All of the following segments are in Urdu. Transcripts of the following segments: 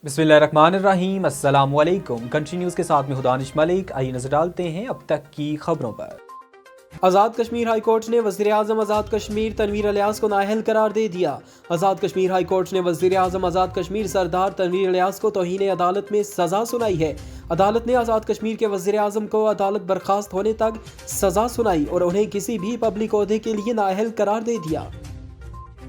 بسم اللہ الرحمن الرحیم۔ السلام علیکم۔ کنٹری نیوز کے ساتھ میں ہوں دانش ملک۔ آئیے نظر ڈالتے ہیں اب تک کی خبروں پر۔ آزاد کشمیر ہائی کورٹ نے وزیر اعظم آزاد کشمیر تنویر الیاس کو نااہل قرار دے دیا۔ آزاد کشمیر ہائی کورٹ نے وزیر اعظم آزاد کشمیر سردار تنویر الیاس کو توہین عدالت میں سزا سنائی ہے۔ عدالت نے آزاد کشمیر کے وزیر اعظم کو عدالت برخاست ہونے تک سزا سنائی اور انہیں کسی بھی پبلک عہدے کے لیے نااہل قرار دے دیا۔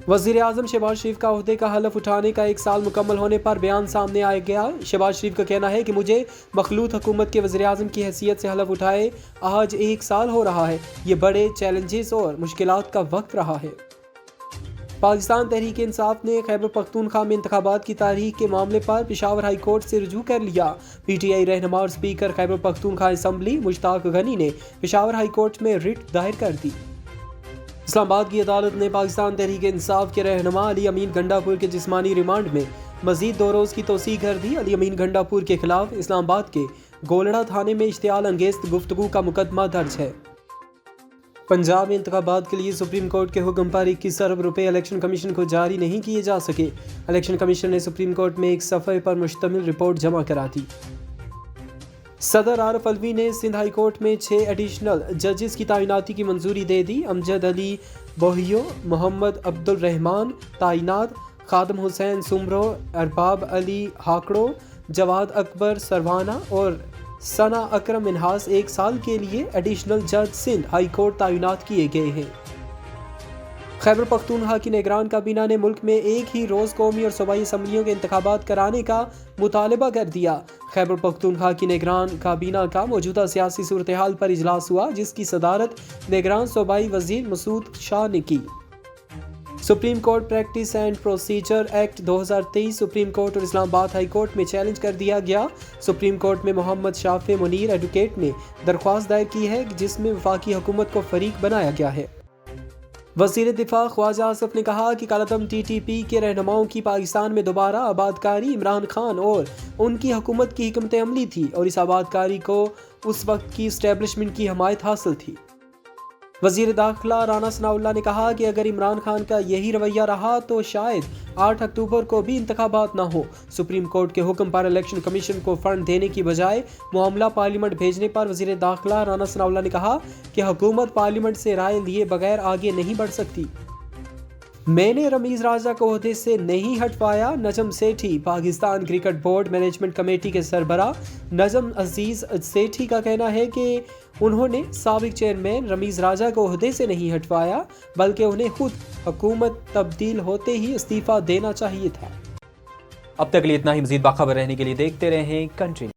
وزیر اعظم شہباز شریف کا عہدے کا حلف اٹھانے کا 1 سال مکمل ہونے پر بیان سامنے آ گیا۔ شہباز شریف کا کہنا ہے کہ مجھے مخلوط حکومت کے وزیر اعظم کی حیثیت سے حلف اٹھائے آج 1 سال ہو رہا ہے۔ یہ بڑے چیلنجز اور مشکلات کا وقت رہا ہے۔ پاکستان تحریک انصاف نے خیبر پختونخوا میں انتخابات کی تاریخ کے معاملے پر پشاور ہائی کورٹ سے رجوع کر لیا۔ پی ٹی آئی رہنما اور اسپیکر خیبر پختونخوا اسمبلی مشتاق غنی نے پشاور ہائی کورٹ میں رٹ دائر کر دی۔ اسلام آباد کی عدالت نے پاکستان تحریک انصاف کے رہنما علی امین گنڈا پور کے جسمانی ریمانڈ میں مزید 2 روز کی توسیع کر دی۔ علی امین گنڈا پور کے خلاف اسلام آباد کے گولڑا تھانے میں اشتعال انگیز گفتگو کا مقدمہ درج ہے۔ پنجاب میں انتخابات کے لیے سپریم کورٹ کے حکم پر 21 ارب روپے الیکشن کمیشن کو جاری نہیں کیے جا سکے۔ الیکشن کمیشن نے سپریم کورٹ میں 1 صفحے پر مشتمل رپورٹ جمع کرا دی۔ صدر عارف علوی نے سندھ ہائی کورٹ میں 6 ایڈیشنل ججز کی تعیناتی کی منظوری دے دی۔ امجد علی بوہیو، محمد عبد الرحمان تعینات، خادم حسین سمرو، ارباب علی ہاکڑو، جواد اکبر سروانہ اور ثنا اکرم منہاس 1 سال کے لیے ایڈیشنل جج سندھ ہائی کورٹ تعینات کیے گئے ہیں۔ خیبر پختونخوا کی نگران کابینہ نے ملک میں ایک ہی روز قومی اور صوبائی اسمبلیوں کے انتخابات کرانے کا مطالبہ کر دیا۔ خیبر پختونخوا کی نگران کابینہ کا موجودہ سیاسی صورتحال پر اجلاس ہوا، جس کی صدارت نگران صوبائی وزیر مسعود شاہ نے کی۔ Supreme court practice and procedure act 2023 supreme court اور اسلام آباد ہائی کورٹ میں چیلنج کر دیا گیا۔ سپریم کورٹ میں محمد شافع منیر ایڈوکیٹ نے درخواست دائر کی ہے جس میں وفاقی حکومت کو فریق بنایا گیا ہے۔ وزیر دفاع خواجہ آصف نے کہا کہ کالعدم ٹی ٹی پی کے رہنماؤں کی پاکستان میں دوبارہ آبادکاری عمران خان اور ان کی حکومت کی حکمت عملی تھی اور اس آبادکاری کو اس وقت کی اسٹیبلشمنٹ کی حمایت حاصل تھی۔ وزیر داخلہ رانا ثناء اللہ نے کہا کہ اگر عمران خان کا یہی رویہ رہا تو شاید 8 اکتوبر کو بھی انتخابات نہ ہو۔ سپریم کورٹ کے حکم پر الیکشن کمیشن کو فنڈ دینے کی بجائے معاملہ پارلیمنٹ بھیجنے پر وزیر داخلہ رانا ثناء اللہ نے کہا کہ حکومت پارلیمنٹ سے رائے لیے بغیر آگے نہیں بڑھ سکتی۔ میں نے رمیز راجہ کو عہدے سے نہیں ہٹوایا، Najam Sethi. Pakistan cricket board management committee کے سربراہ نجم عزیز سیٹھی کا کہنا ہے کہ انہوں نے سابق چیئرمین رمیز راجہ کو عہدے سے نہیں ہٹوایا بلکہ انہیں خود حکومت تبدیل ہوتے ہی استعفیٰ دینا چاہیے تھا۔ اب تک لیے اتنا ہی۔ مزید باخبر رہنے کے لیے دیکھتے رہیں کنٹری۔